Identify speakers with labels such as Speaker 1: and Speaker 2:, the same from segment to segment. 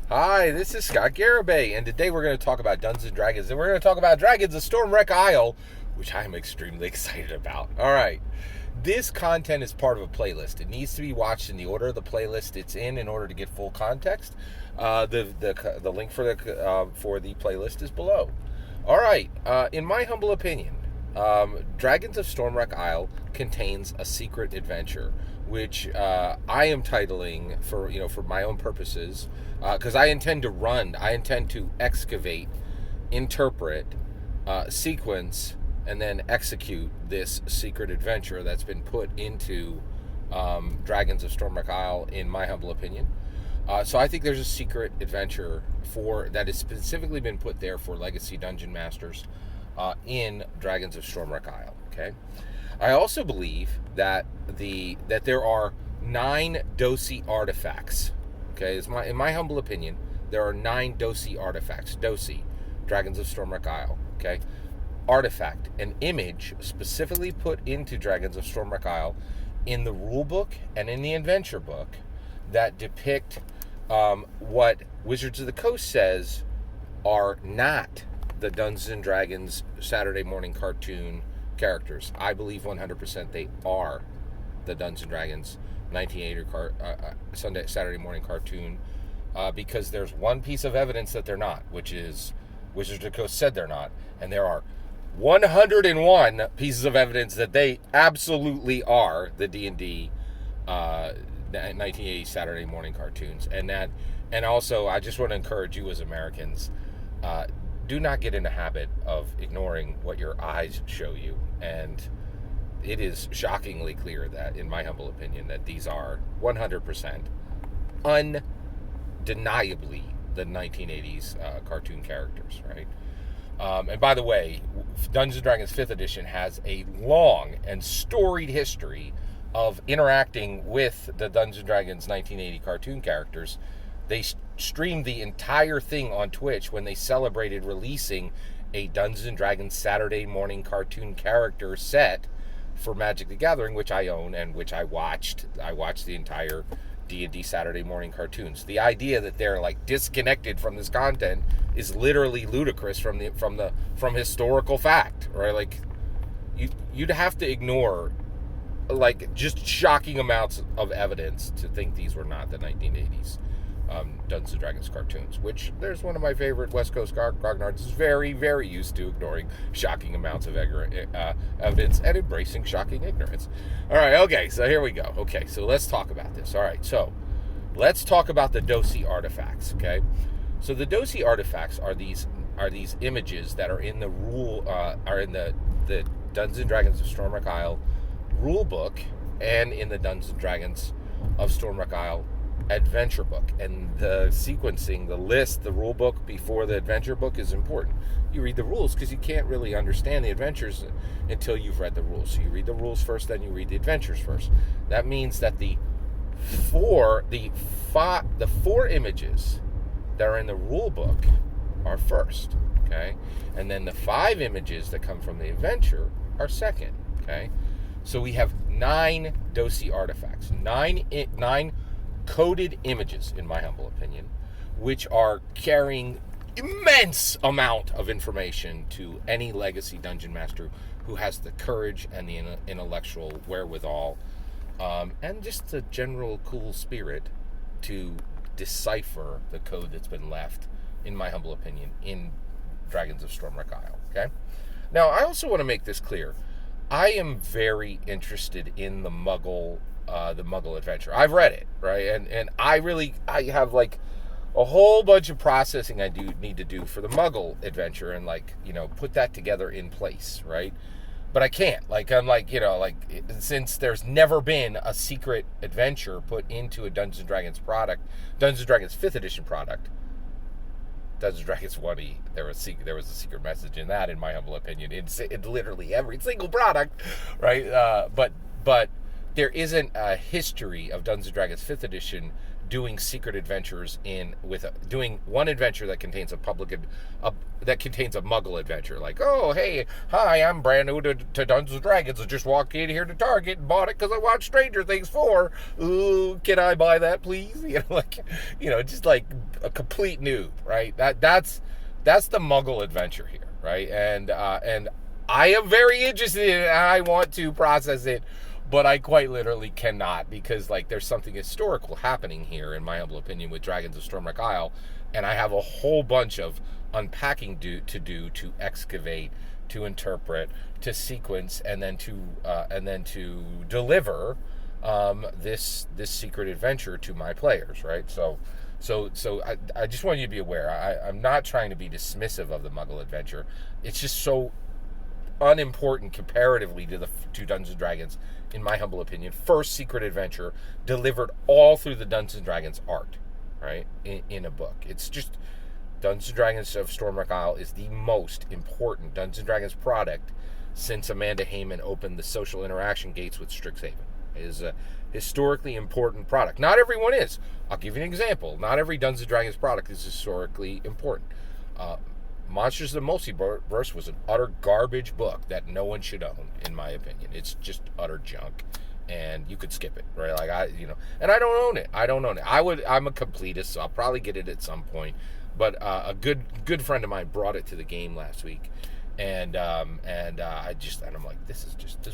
Speaker 1: Hi, this is Scott Garibay, and today we're going to talk about Dungeons and Dragons, and we're going to talk about Dragons of Stormwreck Isle, which I am extremely excited about. All right, this content is part of a playlist. It needs to be watched in the order of the playlist it's in order to get full context. The link for the playlist is below. All right, in my humble opinion, Dragons of Stormwreck Isle contains a secret adventure, which I am titling for my own purposes, because I intend to excavate, interpret, sequence, and then execute this secret adventure that's been put into Dragons of Stormwreck Isle, in my humble opinion. So I think there's a secret adventure that has specifically been put there for Legacy Dungeon Masters in Dragons of Stormwreck Isle. Okay, I also believe that there are 9 Dosi artifacts. Okay, in my humble opinion, there are 9 Dosi artifacts. Dosi, Dragons of Stormwreck Isle. Okay, artifact, an image specifically put into Dragons of Stormwreck Isle in the rule book and in the adventure book that depict what Wizards of the Coast says are not the Dungeons and Dragons Saturday morning cartoon characters. I believe 100% they are the Dungeons and Dragons 1980 Saturday morning cartoon, because there's one piece of evidence that they're not, which is Wizards of the Coast said they're not, and there are 101 pieces of evidence that they absolutely are the D&D 1980 Saturday morning cartoons. And also, I just want to encourage you as Americans, do not get in the habit of ignoring what your eyes show you. And it is shockingly clear that, in my humble opinion, that these are 100% undeniably the 1980s cartoon characters, right? And by the way, Dungeons & Dragons 5th edition has a long and storied history of interacting with the Dungeons & Dragons 1980 cartoon characters. They streamed the entire thing on Twitch when they celebrated releasing a Dungeons & Dragons Saturday morning cartoon character set for Magic the Gathering, which I own and which I watched. I watched the entire D&D Saturday morning cartoons. The idea that they're like disconnected from this content is literally ludicrous from historical fact, right? Like you'd have to ignore like just shocking amounts of evidence to think these were not the 1980s Dungeons and Dragons cartoons, which there's one of my favorite West Coast grognards is very, very used to ignoring shocking amounts of evidence and embracing shocking ignorance. All right, okay, so here we go. Okay, so let's talk about this. All right, so let's talk about the Dosi artifacts, okay? So the Dosi artifacts are these images that are in the the Dungeons and Dragons of Stormwreck Isle rule book and in the Dungeons and Dragons of Stormwreck Isle adventure book. And the sequencing, the rule book before the adventure book is important. You read the rules because you can't really understand the adventures until you've read the rules. So you read the rules first, then you read the adventures first. That means that the four images that are in the rule book are first, okay? And then the 5 images that come from the adventure are second, okay? So we have 9 Dosi artifacts, 9 coded images, in my humble opinion, which are carrying immense amount of information to any legacy dungeon master who has the courage and the intellectual wherewithal, and just the general cool spirit to decipher the code that's been left, in my humble opinion, in Dragons of Stormwreck Isle. Okay? Now, I also want to make this clear. I am very interested in the Muggle adventure. I've read it, right? And I have like a whole bunch of processing I need to do for the Muggle adventure and put that together in place, right? But I can't. Since there's never been a secret adventure put into a Dungeons & Dragons product, Dungeons & Dragons 5th edition product, Dungeons & Dragons 1E, there was a secret message in that, in my humble opinion, in literally every single product, right? But there isn't a history of Dungeons & Dragons 5th edition doing secret adventures doing one adventure that contains that contains a Muggle adventure, like, oh hey, hi, I'm brand new to Dungeons and Dragons. I just walked in here to Target and bought it because I watched Stranger Things 4. Ooh, can I buy that, please? Just like a complete noob, right? That's the Muggle adventure here, right? And I am very interested in it, and I want to process it. But I quite literally cannot, because like there's something historical happening here, in my humble opinion, with Dragons of Stormwreck Isle, and I have a whole bunch of unpacking to excavate, to interpret, to sequence, and then to deliver this secret adventure to my players, right? So I just want you to be aware. I'm not trying to be dismissive of the Muggle adventure. It's just so unimportant comparatively to Dungeons and Dragons, in my humble opinion. First secret adventure delivered all through the Dungeons and Dragons art, right? In a book. It's just Dungeons and Dragons of Stormwreck Isle is the most important Dungeons and Dragons product since Amanda Heyman opened the social interaction gates with Strixhaven. It is a historically important product. Not everyone is. I'll give you an example. Not every Dungeons and Dragons product is historically important. Monsters of the Multiverse was an utter garbage book that no one should own, in my opinion. It's just utter junk, and you could skip it, right? Like and I don't own it. I'm a completist, so I'll probably get it at some point. But a good friend of mine brought it to the game last week, and I'm like, this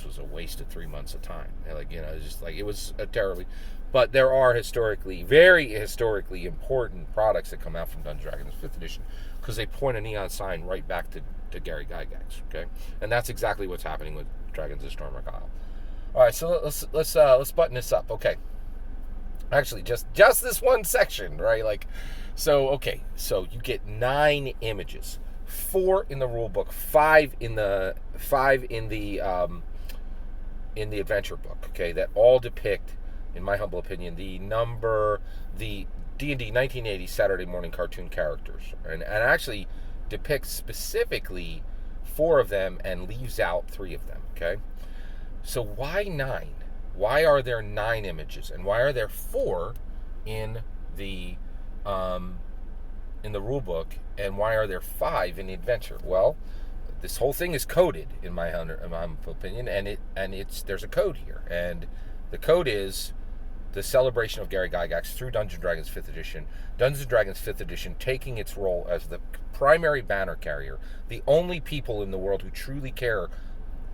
Speaker 1: was a waste of 3 months of time. And it was a terribly. But there are very historically important products that come out from Dungeons & Dragons 5th edition, because they point a neon sign right back to Gary Gygax, okay? And that's exactly what's happening with Dragons of Stormwreck Isle. All right, so let's button this up, okay? Actually, just this one section, right? So you get 9 images, 4 in the rule book, 5 in the adventure book, okay? That all depict, in my humble opinion, the D&D 1980 Saturday morning cartoon characters, and actually depicts specifically 4 of them and leaves out 3 of them, okay? So why 9? Why are there 9 images, and why are there 4 in the rule book, and why are there 5 in the adventure? Well, this whole thing is coded, in my opinion, and there's a code here, and the code is the celebration of Gary Gygax through Dungeons & Dragons 5th edition. Dungeons & Dragons 5th edition taking its role as the primary banner carrier, the only people in the world who truly care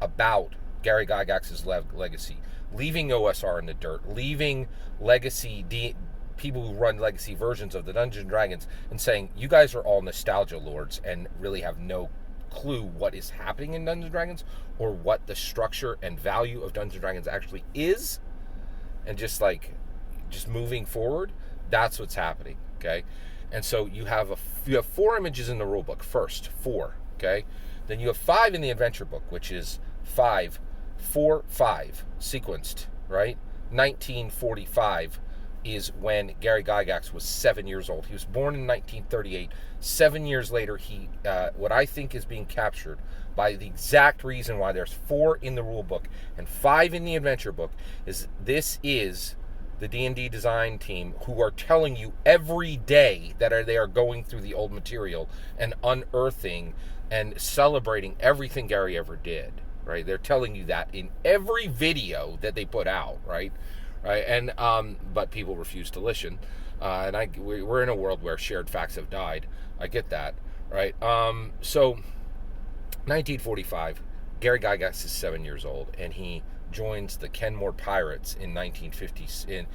Speaker 1: about Gary Gygax's legacy, leaving OSR in the dirt, leaving legacy people who run legacy versions of the Dungeons & Dragons, and saying, you guys are all nostalgia lords and really have no clue what is happening in Dungeons & Dragons, or what the structure and value of Dungeons & Dragons actually is, and just moving forward. That's what's happening, okay? And so you have 4 images in the rule book. First 4, okay? Then you have 5 in the adventure book, which is 5 sequenced, right? 1945 is when Gary Gygax was 7 years old. He was born in 1938. 7 years later, he what I think is being captured by the exact reason why there's 4 in the rule book and 5 in the adventure book is the D&D design team who are telling you every day that they are going through the old material and unearthing and celebrating everything Gary ever did, right? They're telling you that in every video that they put out, right? And but people refuse to listen, and we're in a world where shared facts have died. I get that, right? So 1945, Gary Gygax is 7 years old, and he joins the Kenmore Pirates in 1950. In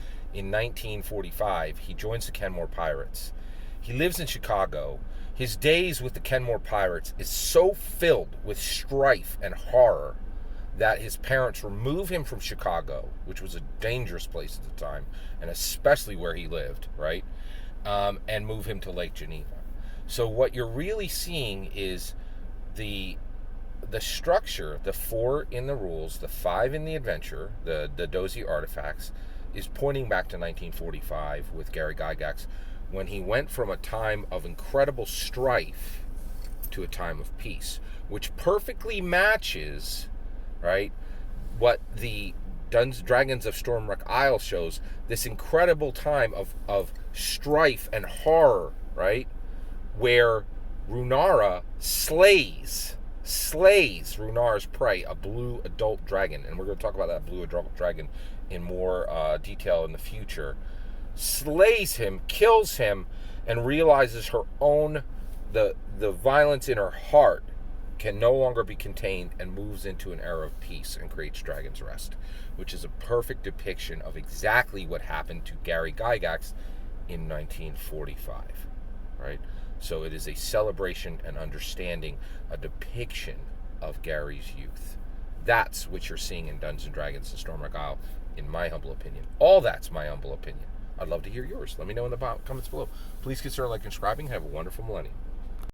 Speaker 1: 1945, he joins the Kenmore Pirates. He lives in Chicago. His days with the Kenmore Pirates is so filled with strife and horror that his parents remove him from Chicago, which was a dangerous place at the time, and especially where he lived, right? And move him to Lake Geneva. So what you're really seeing is the structure, the 4 in the rules, the 5 in the adventure, the Dozy artifacts, is pointing back to 1945 with Gary Gygax, when he went from a time of incredible strife to a time of peace, which perfectly matches, right, what the Dungeons Dragons of Stormwreck Isle shows this incredible time of strife and horror, right? Where Runara slays Runara's prey, a blue adult dragon. And we're going to talk about that blue adult dragon in more detail in the future. Slays him, kills him, and realizes her own, the violence in her heart can no longer be contained, and moves into an era of peace and creates Dragon's Rest, which is a perfect depiction of exactly what happened to Gary Gygax in 1945, right? So it is a celebration and understanding, a depiction of Gary's youth. That's what you're seeing in Dungeons & Dragons and Stormwreck Isle, in my humble opinion. All that's my humble opinion. I'd love to hear yours. Let me know in the comments below. Please consider liking and subscribing. Have a wonderful millennium.